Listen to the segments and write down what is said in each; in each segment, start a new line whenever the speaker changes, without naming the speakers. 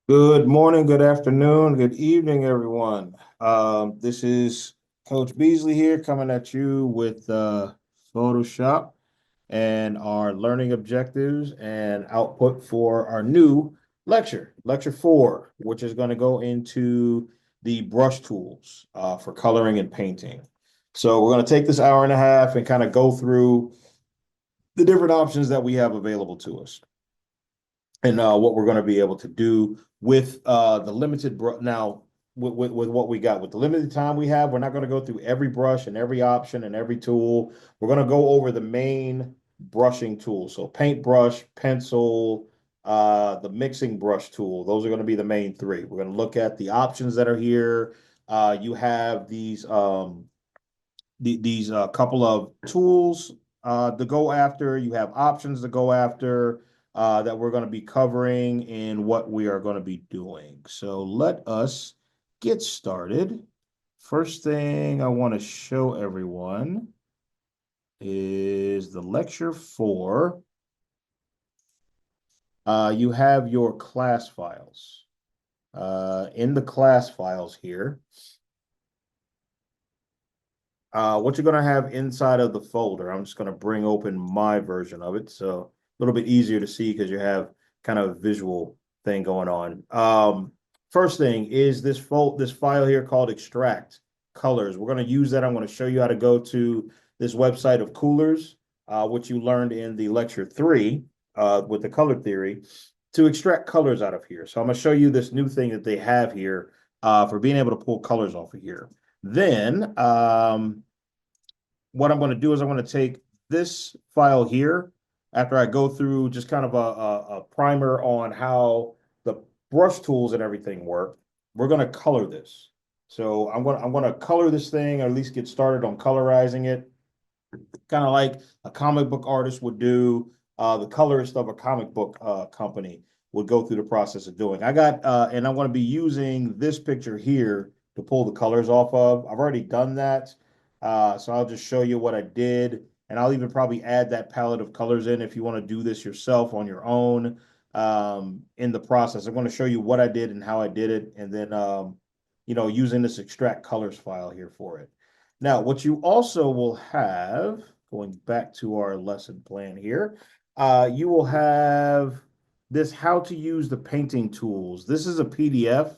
Good morning, good afternoon, good evening, everyone. This is Coach Beasley here coming at you with Photoshop and our learning objectives and output for our new lecture 4, which is going to go into the brush tools for coloring and painting. So we're going to take this hour and a half and kind of go through the different options that we have available to us and what we're going to be able to do with the limited now with what we got with the limited time we have. We're not going to go through every brush and every option and every tool. We're going to go over the main brushing tools. So paintbrush, pencil, the mixing brush tool. Those are going to be the main three. We're going to look at the options that are here. You have these couple of tools to go after. You have options to go after that we're going to be covering in what we are going to be doing. So let us get started. First thing I want to show everyone is the lecture 4. You have your class files. In the class files here, what you're going to have inside of the folder, I'm just going to bring open my version of it. So a little bit easier to see because you have kind of a visual thing going on. First thing is this file here called extract colors. We're going to use that. I'm going to show you how to go to this website of Coolers, which you learned in the lecture 3 with the color theory, to extract colors out of here. So I'm going to show you this new thing that they have here for being able to pull colors off of here. Then what I'm going to do is I'm going to take this file here after I go through just kind of a primer on how the brush tools and everything work. We're going to color this. So I'm going to color this thing, or at least get started on colorizing it, kind of like a comic book artist would do. The colorist of a comic book company would go through the process of doing. And I'm going to be using this picture here to pull the colors off of. I've already done that. So I'll just show you what I did. And I'll even probably add that palette of colors in if you want to do this yourself on your own in the process. I'm going to show you what I did and how I did it. And then, using this extract colors file here for it. Now, what you also will have, going back to our lesson plan here, you will have this how to use the painting tools. This is a PDF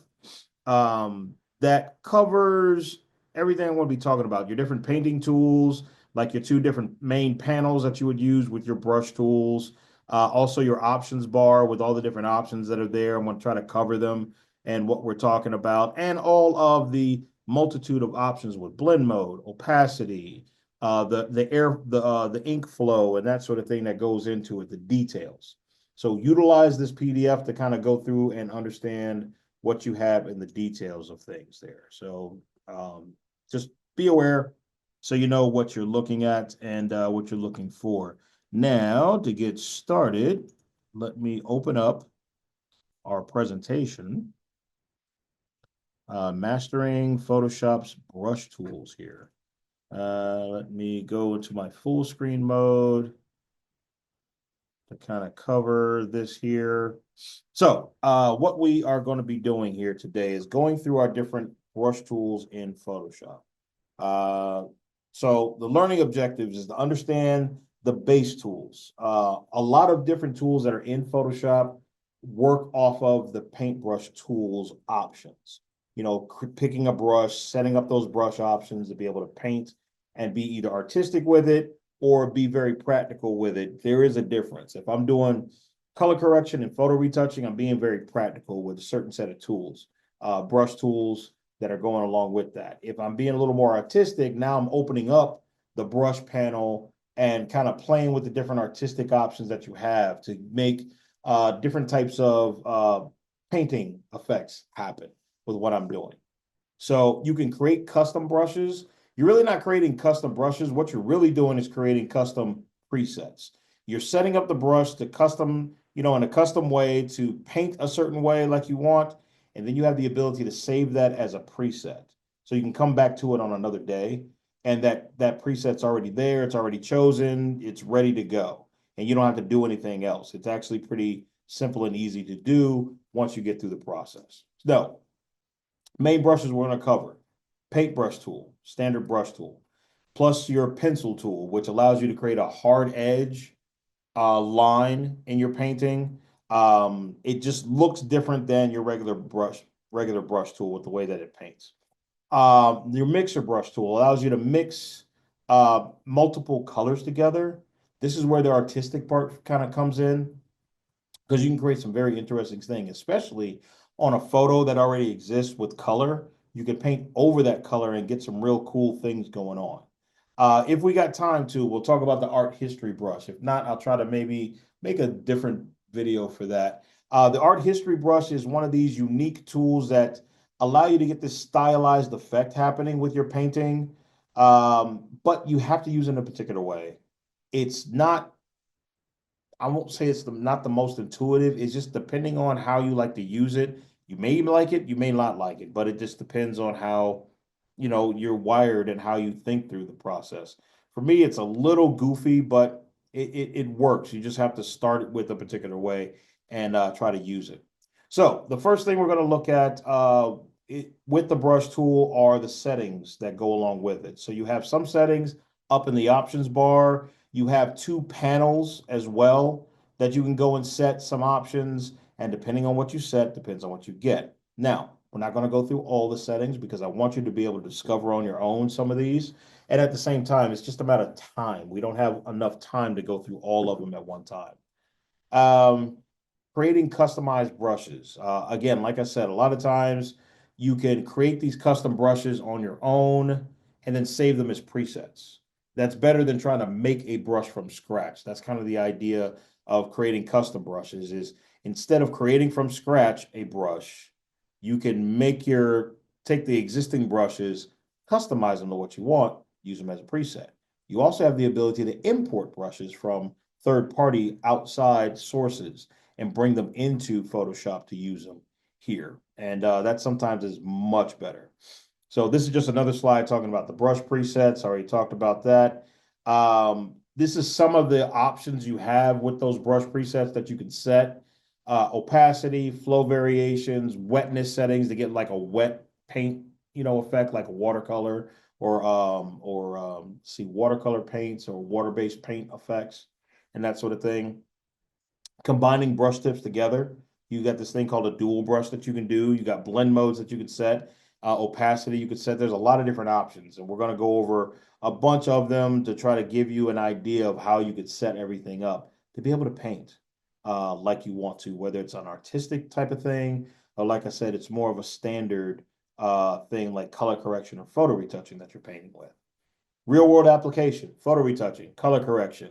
that covers everything I'm going to be talking about. Your different painting tools, like your 2 different main panels that you would use with your brush tools. Also, your options bar with all the different options that are there. I'm going to try to cover them and what we're talking about, and all of the multitude of options with blend mode, opacity, the ink flow, and that sort of thing that goes into it, the details. So utilize this PDF to kind of go through and understand what you have in the details of things there. So just be aware so you know what you're looking at and what you're looking for. Now, to get started, let me open up our presentation. Mastering Photoshop's brush tools here. Let me go into my full screen mode to kind of cover this here. So what we are going to be doing here today is going through our different brush tools in Photoshop. So the learning objectives is to understand the base tools. A lot of different tools that are in Photoshop work off of the paintbrush tools options. Picking a brush, setting up those brush options to be able to paint and be either artistic with it or be very practical with it. There is a difference. If I'm doing color correction and photo retouching, I'm being very practical with a certain set of tools, brush tools that are going along with that. If I'm being a little more artistic, now I'm opening up the brush panel and kind of playing with the different artistic options that you have to make different types of painting effects happen with what I'm doing. So you can create custom brushes. You're really not creating custom brushes. What you're really doing is creating custom presets. You're setting up the brush to custom, in a custom way to paint a certain way like you want. And then you have the ability to save that as a preset. So you can come back to it on another day. And that preset's already there. It's already chosen. It's ready to go. And you don't have to do anything else. It's actually pretty simple and easy to do once you get through the process. So, main brushes we're going to cover: paintbrush tool, standard brush tool, plus your pencil tool, which allows you to create a hard edge line in your painting. It just looks different than your regular brush tool with the way that it paints. Your mixer brush tool allows you to mix multiple colors together. This is where the artistic part kind of comes in, because you can create some very interesting things, especially on a photo that already exists with color. You can paint over that color and get some real cool things going on. If we got time to, we'll talk about the art history brush. If not, I'll try to maybe make a different video for that. The art history brush is one of these unique tools that allow you to get this stylized effect happening with your painting, but you have to use it in a particular way. It's not, I won't say it's not the most intuitive. It's just depending on how you like to use it. You may like it, you may not like it, but it just depends on how, you're wired and how you think through the process. For me, it's a little goofy, but it works. You just have to start it with a particular way and try to use it. So the first thing we're going to look at with the brush tool are the settings that go along with it. So you have some settings up in the options bar. You have two panels as well that you can go and set some options. And depending on what you set, depends on what you get. Now, we're not going to go through all the settings because I want you to be able to discover on your own some of these. And at the same time, it's just a matter of time. We don't have enough time to go through all of them at one time. Um, Creating customized brushes. Again, like I said, a lot of times you can create these custom brushes on your own and then save them as presets. That's better than trying to make a brush from scratch. That's kind of the idea of creating custom brushes is instead of creating from scratch a brush, you can take the existing brushes, customize them to what you want, use them as a preset. You also have the ability to import brushes from third-party outside sources and bring them into Photoshop to use them here. And that sometimes is much better. So this is just another slide talking about the brush presets. I already talked about that. This is some of the options you have with those brush presets that you can set. Opacity, flow variations, wetness settings to get like a wet paint, effect like a watercolor or see watercolor paints or water-based paint effects and that sort of thing. Combining brush tips together. You got this thing called a dual brush that you can do. You got blend modes that you can set. Opacity you could set. There's a lot of different options, and we're going to go over a bunch of them to try to give you an idea of how you could set everything up to be able to paint like you want to, whether it's an artistic type of thing, or like I said, it's more of a standard thing like color correction or photo retouching that you're painting with. Real world application, photo retouching, color correction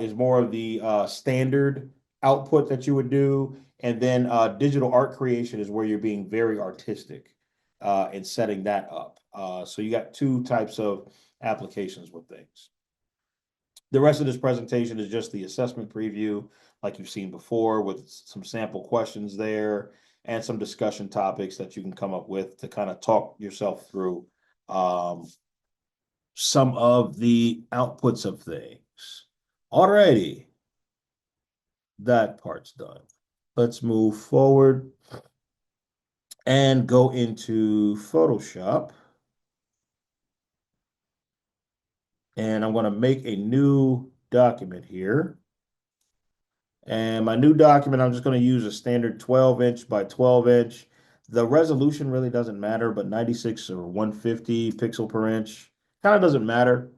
is more of the standard output that you would do. And then digital art creation is where you're being very artistic and setting that up. So you got two types of applications with things. The rest of this presentation is just the assessment preview, like you've seen before, with some sample questions there and some discussion topics that you can come up with to kind of talk yourself through some of the outputs of things. Alrighty, that part's done. Let's move forward and go into Photoshop. And I'm going to make a new document here. And my new document, I'm just going to use a standard 12-inch by 12-inch. The resolution really doesn't matter, but 96 or 150 pixel per inch kind of doesn't matter.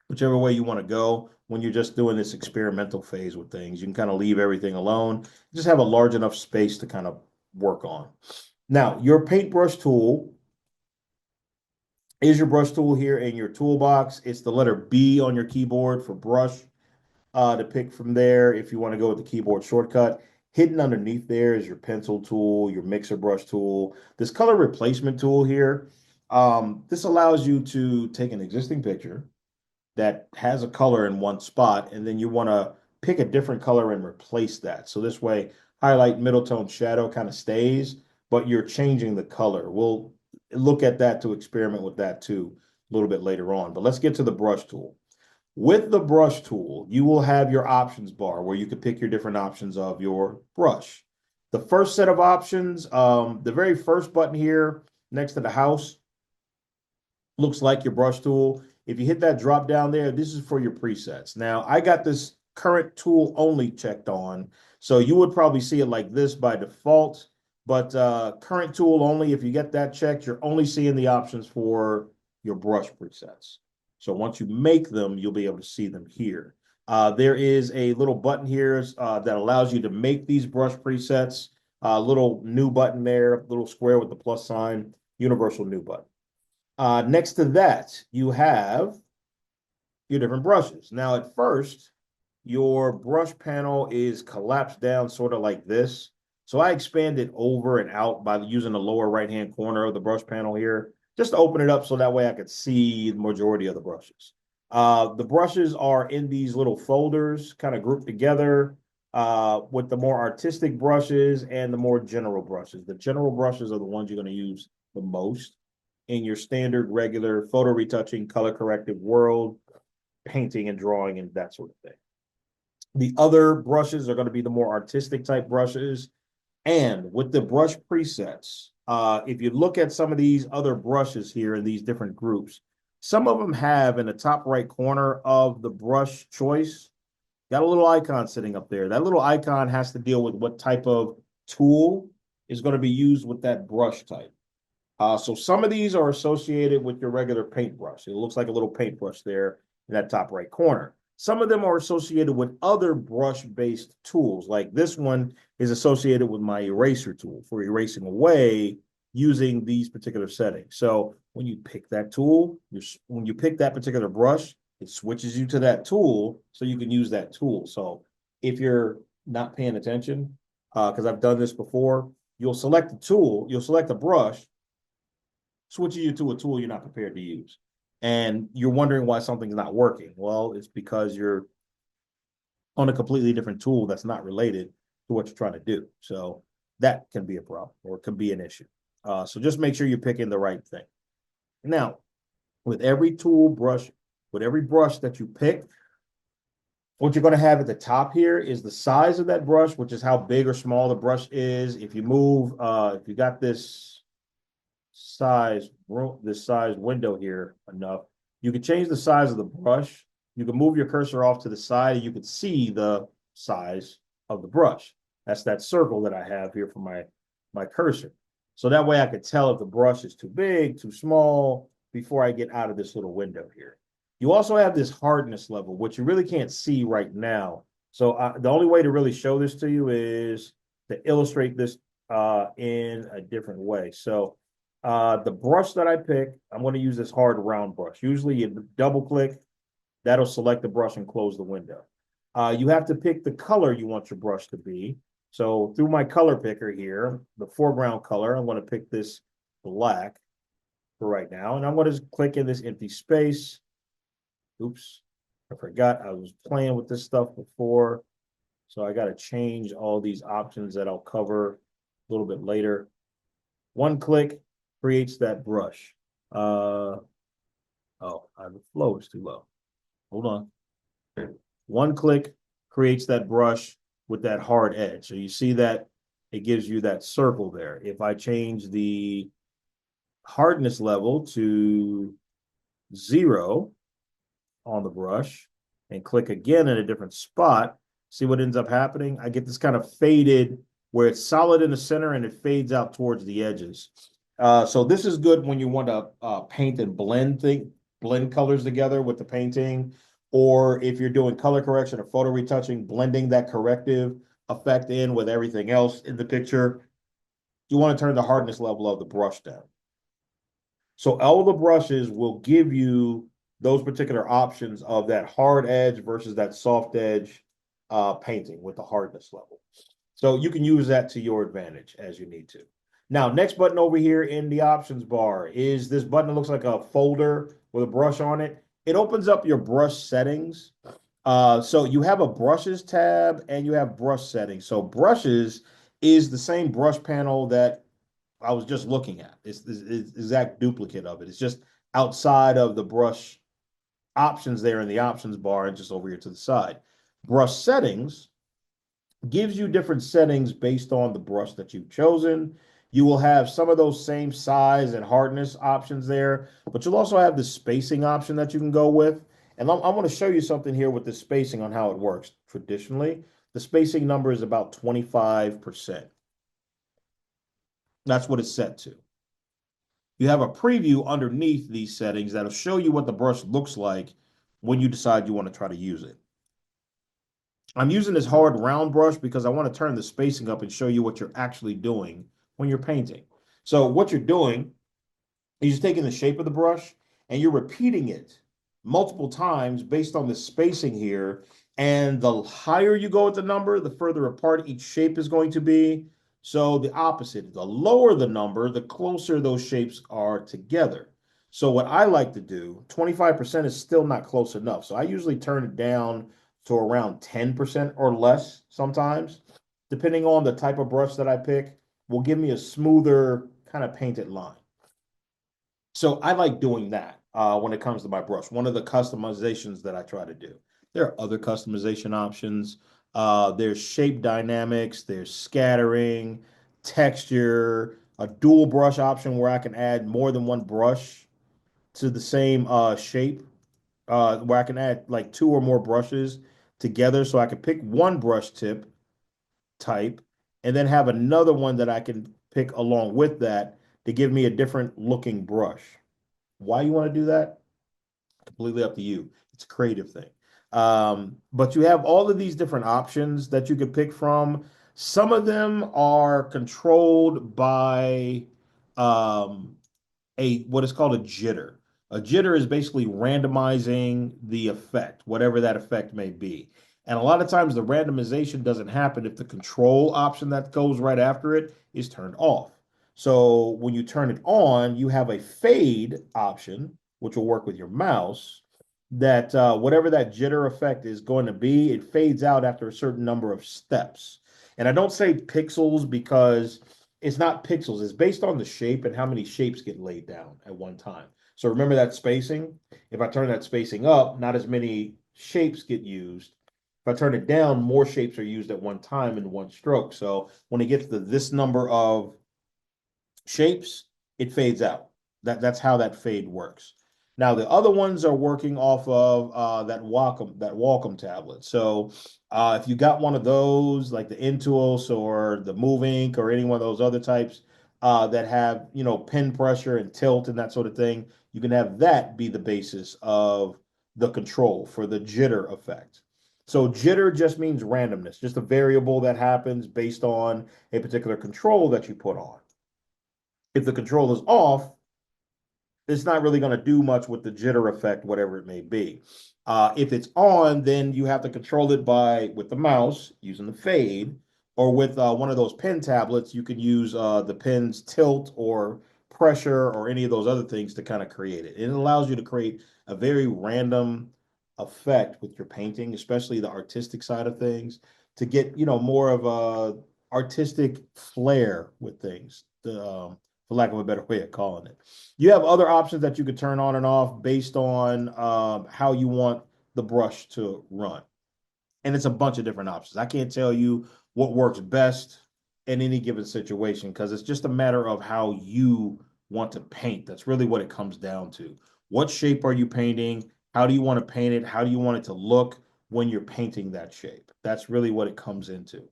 Whichever way you want to go when you're just doing this experimental phase with things. You can kind of leave everything alone. Just have a large enough space to kind of work on. Now, your paintbrush tool is your brush tool here in your toolbox. It's the letter B on your keyboard for brush to pick from there if you want to go with the keyboard shortcut. Hidden underneath there is your pencil tool, your mixer brush tool, this color replacement tool here. This allows you to take an existing picture that has a color in one spot, and then you want to pick a different color and replace that. So this way, highlight, middle tone, shadow kind of stays, but you're changing the color. We'll look at that to experiment with that too a little bit later on. But let's get to the brush tool. With the brush tool, you will have your options bar where you can pick your different options of your brush. The first set of options, the very first button here next to the house looks like your brush tool. If you hit that drop down there, this is for your presets. Now, I got this current tool only checked on, so you would probably see it like this by default, but current tool only, if you get that checked, you're only seeing the options for your brush presets. So once you make them, you'll be able to see them here. There is a little button here that allows you to make these brush presets. Little new button there, little square with the plus sign, universal new button. Next to that, you have your different brushes. Now, at first, your brush panel is collapsed down sort of like this. So I expand it over and out by using the lower right-hand corner of the brush panel here, just to open it up so that way I could see the majority of the brushes. The brushes are in these little folders, kind of grouped together with the more artistic brushes and the more general brushes. The general brushes are the ones you're going to use the most in your standard, regular photo retouching, color corrective world, painting and drawing and that sort of thing. The other brushes are going to be the more artistic type brushes. And with the brush presets, if you look at some of these other brushes here in these different groups, some of them have in the top right corner of the brush choice, got a little icon sitting up there. That little icon has to deal with what type of tool is going to be used with that brush type. So some of these are associated with your regular paintbrush. It looks like a little paintbrush there in that top right corner. Some of them are associated with other brush-based tools. Like this one is associated with my eraser tool for erasing away using these particular settings. So when you pick that tool, when you pick that particular brush, it switches you to that tool so you can use that tool. So if you're not paying attention, because I've done this before, you'll select the tool, you'll select a brush, switching you to a tool you're not prepared to use. And you're wondering why something's not working. Well, it's because you're on a completely different tool that's not related to what you're trying to do. So that can be a problem or it can be an issue. So just make sure you're picking the right thing. Now, with every tool brush, with every brush that you pick, what you're going to have at the top here is the size of that brush, which is how big or small the brush is. If you move, if you got this size window here enough, you can change the size of the brush. You can move your cursor off to the side and you can see the size of the brush. That's that circle that I have here for my cursor. So that way I could tell if the brush is too big, too small, before I get out of this little window here. You also have this hardness level, which you really can't see right now. So the only way to really show this to you is to illustrate this in a different way. So the brush that I pick, I'm going to use this hard round brush. Usually you double click, that'll select the brush and close the window. You have to pick the color you want your brush to be. So through my color picker here, the foreground color, I'm going to pick this black for right now. And I'm going to click in this empty space. Oops, I forgot I was playing with this stuff before. So I got to change all these options that I'll cover a little bit later. One click creates that brush. The flow is too low. Hold on. One click creates that brush with that hard edge. So you see that it gives you that circle there. If I change the hardness level to 0 on the brush and click again in a different spot, see what ends up happening? I get this kind of faded where it's solid in the center and it fades out towards the edges. So this is good when you want to paint and blend colors together with the painting, or if you're doing color correction or photo retouching, blending that corrective effect in with everything else in the picture. You want to turn the hardness level of the brush down. So all the brushes will give you those particular options of that hard edge versus that soft edge painting with the hardness level. So you can use that to your advantage as you need to. Now, next button over here in the options bar is this button that looks like a folder with a brush on it. It opens up your brush settings. So you have a brushes tab and you have brush settings. So brushes is the same brush panel that I was just looking at. It's the exact duplicate of it. It's just outside of the brush options there in the options bar and just over here to the side. Brush settings gives you different settings based on the brush that you've chosen. You will have some of those same size and hardness options there, but you'll also have the spacing option that you can go with. And I want to show you something here with the spacing on how it works. Traditionally, the spacing number is about 25%. That's what it's set to. You have a preview underneath these settings that'll show you what the brush looks like when you decide you want to try to use it. I'm using this hard round brush because I want to turn the spacing up and show you what you're actually doing when you're painting. So what you're doing is you're taking the shape of the brush and you're repeating it multiple times based on the spacing here. And the higher you go with the number, the further apart each shape is going to be. So the opposite, the lower the number, the closer those shapes are together. So what I like to do, 25% is still not close enough. So I usually turn it down to around 10% or less sometimes, depending on the type of brush that I pick, will give me a smoother kind of painted line. So I like doing that when it comes to my brush. One of the customizations that I try to do. There are other customization options. There's shape dynamics, there's scattering, texture, a dual brush option where I can add more than one brush to the same shape, where I can add like two or more brushes together. So I can pick one brush tip type and then have another one that I can pick along with that to give me a different looking brush. Why you want to do that? Completely up to you. It's a creative thing. But you have all of these different options that you could pick from. Some of them are controlled by um, what is called a jitter. A jitter is basically randomizing the effect, whatever that effect may be. And a lot of times the randomization doesn't happen if the control option that goes right after it is turned off. So when you turn it on, you have a fade option, which will work with your mouse, that whatever that jitter effect is going to be, it fades out after a certain number of steps. And I don't say pixels because it's not pixels. It's based on the shape and how many shapes get laid down at one time. So remember that spacing? If I turn that spacing up, not as many shapes get used. If I turn it down, more shapes are used at one time in one stroke. So when it gets to this number of shapes, it fades out. That's how that fade works. Now the other ones are working off of that Wacom tablet. So if you got one of those, like the Intuos or the Move Ink or any one of those other types that have pen pressure and tilt and that sort of thing, you can have that be the basis of the control for the jitter effect. So jitter just means randomness, just a variable that happens based on a particular control that you put on. If the control is off, it's not really going to do much with the jitter effect, whatever it may be. If it's on, then you have to control it with the mouse using the fade, or with one of those pen tablets, you can use the pen's tilt or pressure or any of those other things to kind of create it. And it allows you to create a very random effect with your painting, especially the artistic side of things, to get more of a artistic flair with things. For lack of a better way of calling it. You have other options that you could turn on and off based on how you want the brush to run. And it's a bunch of different options. I can't tell you what works best in any given situation because it's just a matter of how you want to paint. That's really what it comes down to. What shape are you painting? How do you want to paint it? How do you want it to look when you're painting that shape? That's really what it comes into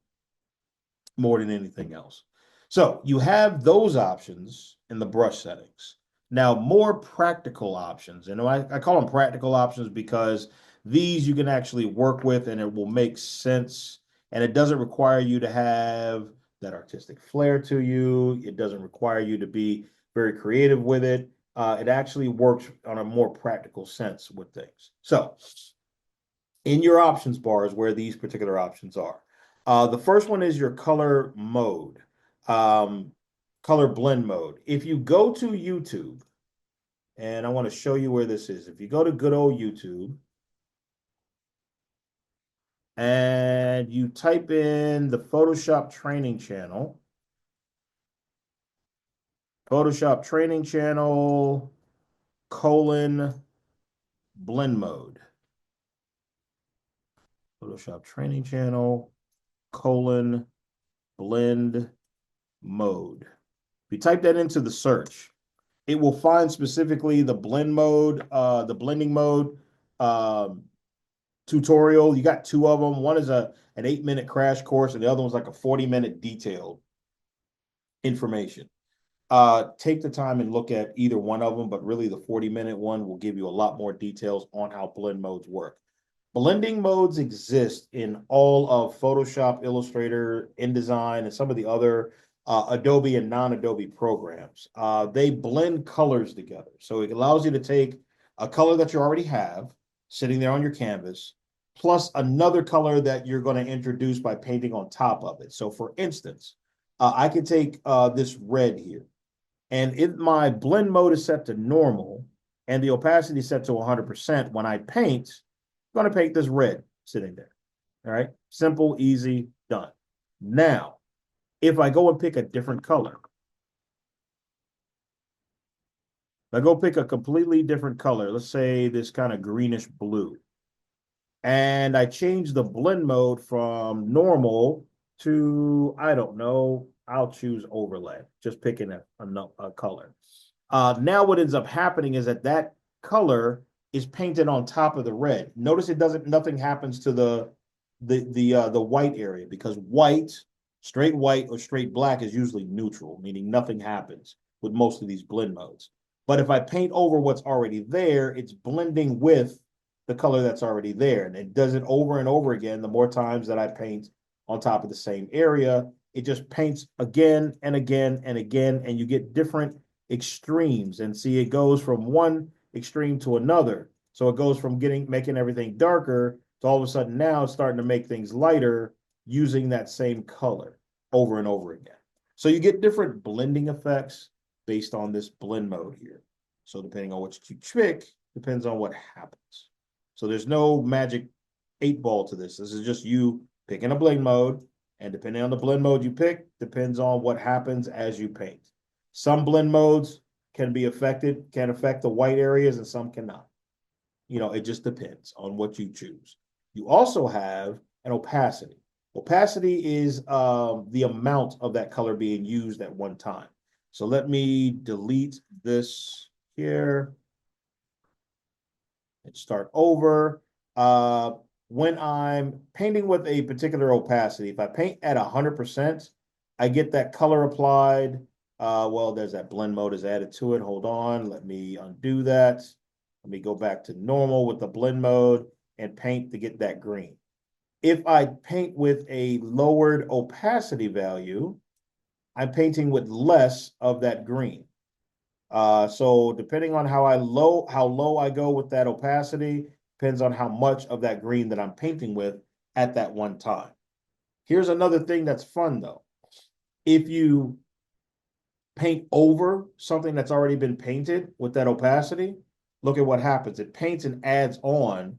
more than anything else. So you have those options in the brush settings. Now, more practical options, and I call them practical options because these you can actually work with and it will make sense. And it doesn't require you to have that artistic flair to you. It doesn't require you to be very creative with it. It actually works on a more practical sense with things. So in your options bar is where these particular options are. The first one is your color mode, um, color blend mode. If you go to YouTube, and I want to show you where this is. If you go to good old YouTube and you type in the Photoshop training channel, colon blend mode. Photoshop training channel, blend mode. If you type that into the search, it will find specifically the blend mode, the blending mode tutorial. You got two of them. One is an 8-minute crash course, and the other one's like a 40-minute detailed information. Take the time and look at either one of them, but really the 40-minute one will give you a lot more details on how blend modes work. Blending modes exist in all of Photoshop, Illustrator, InDesign, and some of the other Adobe and non-Adobe programs. They blend colors together. So it allows you to take a color that you already have sitting there on your canvas, plus another color that you're going to introduce by painting on top of it. So for instance, I can take this red here, and if my blend mode is set to normal and the opacity is set to 100%, when I paint, I'm going to paint this red sitting there. All right. Simple, easy, done. Now, if I go and pick a different color, if I go pick a completely different color, let's say this kind of greenish blue, and I change the blend mode from normal to, I don't know, I'll choose overlay, just picking a color. Now what ends up happening is that color is painted on top of the red. Notice nothing happens to the white area, because white, straight white or straight black is usually neutral, meaning nothing happens with most of these blend modes. But if I paint over what's already there, it's blending with the color that's already there. And it does it over and over again. The more times that I paint on top of the same area, it just paints again and again and again, and you get different extremes. And see, it goes from one extreme to another. So it goes from making everything darker to all of a sudden now it's starting to make things lighter using that same color over and over again. So you get different blending effects based on this blend mode here. So depending on what you pick, depends on what happens. So there's no magic 8-ball to this. This is just you picking a blend mode, and depending on the blend mode you pick, depends on what happens as you paint. Some blend modes can affect the white areas, and some cannot. It just depends on what you choose. You also have an opacity. Opacity is the amount of that color being used at one time. So let me delete this here and start over. When I'm painting with a particular opacity, if I paint at 100%, I get that color applied. Well, there's that blend mode is added to it. Hold on, let me undo that. Let me go back to normal with the blend mode and paint to get that green. If I paint with a lowered opacity value, I'm painting with less of that green. So depending on how low I go with that opacity, depends on how much of that green that I'm painting with at that one time. Here's another thing that's fun though. If you paint over something that's already been painted with that opacity, look at what happens. It paints and adds on.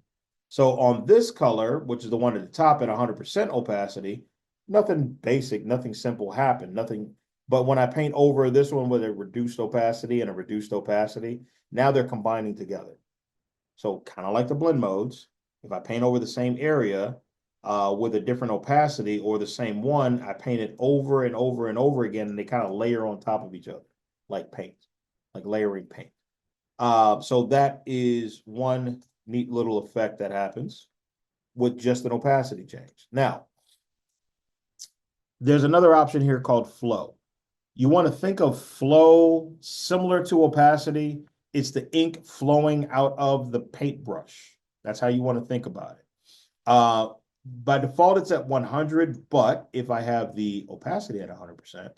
So on this color, which is the one at the top at 100% opacity, nothing basic, nothing simple happened, nothing. But when I paint over this one with a reduced opacity and a reduced opacity, now they're combining together. So kind of like the blend modes, if I paint over the same area with a different opacity or the same one, I paint it over and over and over again, and they kind of layer on top of each other like paint, like layering paint. So that is one neat little effect that happens with just an opacity change. Now, there's another option here called flow. You want to think of flow similar to opacity. It's the ink flowing out of the paintbrush. That's how you want to think about it. By default, it's at 100, but if I have the opacity at 100%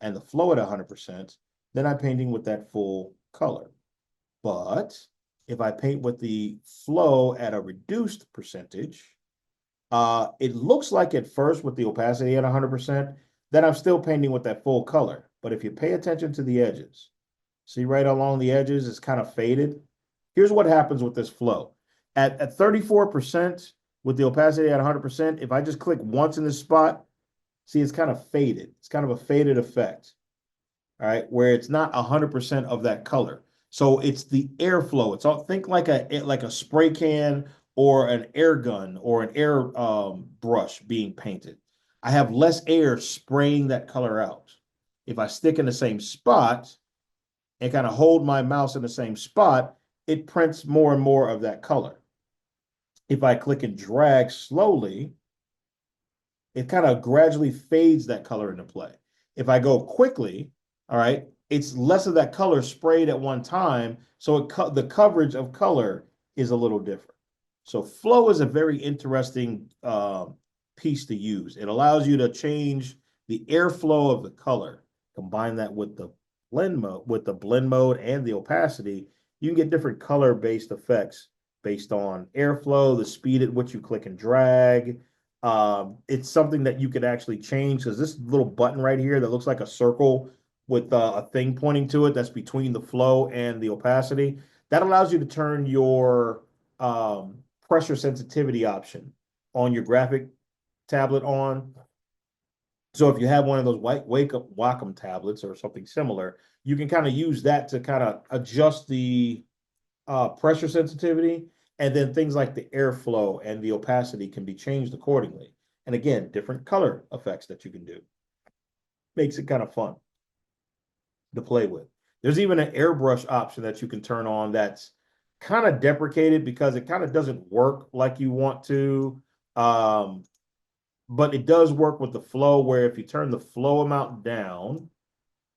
and the flow at 100%, then I'm painting with that full color. But if I paint with the flow at a reduced percentage, it looks like at first with the opacity at 100%, then I'm still painting with that full color. But if you pay attention to the edges, see right along the edges, it's kind of faded. Here's what happens with this flow. At 34% with the opacity at 100%, if I just click once in this spot, see, it's kind of faded. It's kind of a faded effect, all right, where it's not 100% of that color. So it's the airflow. It's all, think like a spray can or an air gun or an air brush being painted. I have less air spraying that color out. If I stick in the same spot and kind of hold my mouse in the same spot, it prints more and more of that color. If I click and drag slowly, it kind of gradually fades that color into play. If I go quickly, all right, it's less of that color sprayed at one time. So the coverage of color is a little different. So flow is a very interesting piece to use. It allows you to change the airflow of the color. Combine that with the blend mode and the opacity, you can get different color-based effects based on airflow, the speed at which you click and drag. It's something that you could actually change because this little button right here that looks like a circle with a thing pointing to it that's between the flow and the opacity, that allows you to turn your pressure sensitivity option on your graphic tablet on. So if you have one of those Wacom tablets or something similar, you can kind of use that to kind of adjust the pressure sensitivity, and then things like the airflow and the opacity can be changed accordingly. And again, different color effects that you can do. Makes it kind of fun to play with. There's even an airbrush option that you can turn on that's kind of deprecated because it kind of doesn't work like you want to. But it does work with the flow where if you turn the flow amount down,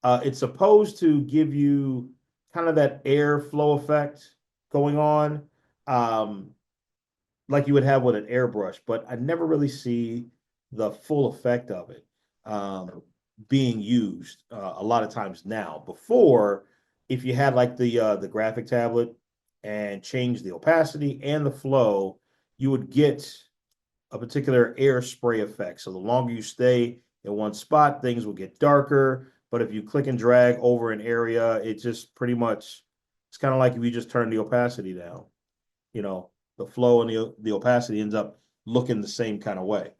it's supposed to give you kind of that airflow effect going on, um, like you would have with an airbrush, but I never really see the full effect of it being used a lot of times now. Before, if you had like the graphic tablet and change the opacity and the flow, you would get a particular air spray effect. So the longer you stay in one spot, things will get darker. But if you click and drag over an area, it just pretty much, it's kind of like if you just turn the opacity down, you know, the flow and the opacity ends up looking the same kind of way.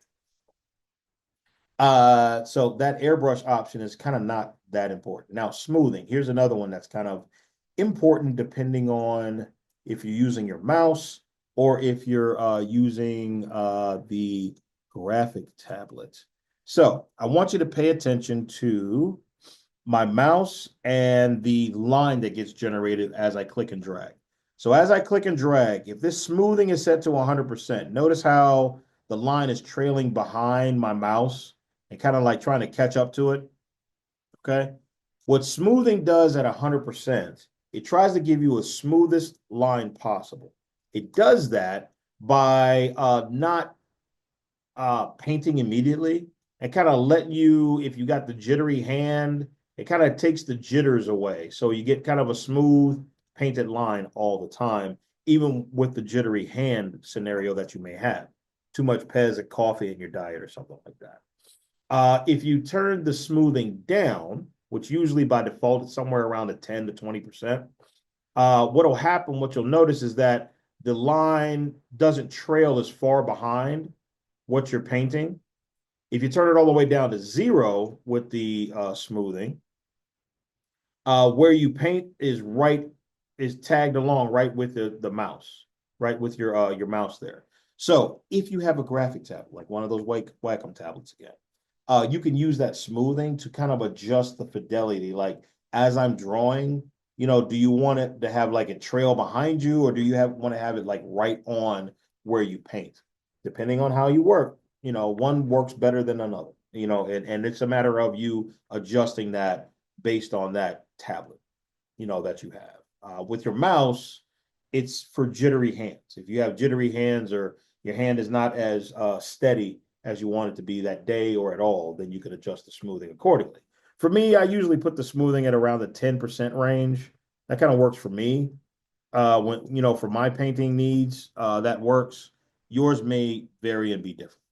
So that airbrush option is kind of not that important. Now, smoothing, here's another one that's kind of important depending on if you're using your mouse or if you're using the graphic tablet. So I want you to pay attention to my mouse and the line that gets generated as I click and drag. So as I click and drag, if this smoothing is set to 100%, notice how the line is trailing behind my mouse and kind of like trying to catch up to it. Okay. What smoothing does at 100%, it tries to give you a smoothest line possible. It does that by not painting immediately and kind of let you, if you got the jittery hand, it kind of takes the jitters away. So you get kind of a smooth painted line all the time, even with the jittery hand scenario that you may have. Too much Pez at coffee in your diet or something like that. If you turn the smoothing down, which usually by default is somewhere around a 10 to 20%, what'll happen, what you'll notice is that the line doesn't trail as far behind what you're painting. If you turn it all the way down to 0 with the smoothing, where you paint is tagged along right with the mouse, right with your mouse there. So if you have a graphic tablet, like one of those Wacom tablets again, you can use that smoothing to kind of adjust the fidelity. Like as I'm drawing, do you want it to have like a trail behind you, or do you want to have it like right on where you paint? Depending on how you work, one works better than another, and it's a matter of you adjusting that based on that tablet, that you have. With your mouse, it's for jittery hands. If you have jittery hands or your hand is not as steady as you want it to be that day or at all, then you can adjust the smoothing accordingly. For me, I usually put the smoothing at around the 10% range. That kind of works for me. For my painting needs, that works. Yours may vary and be different.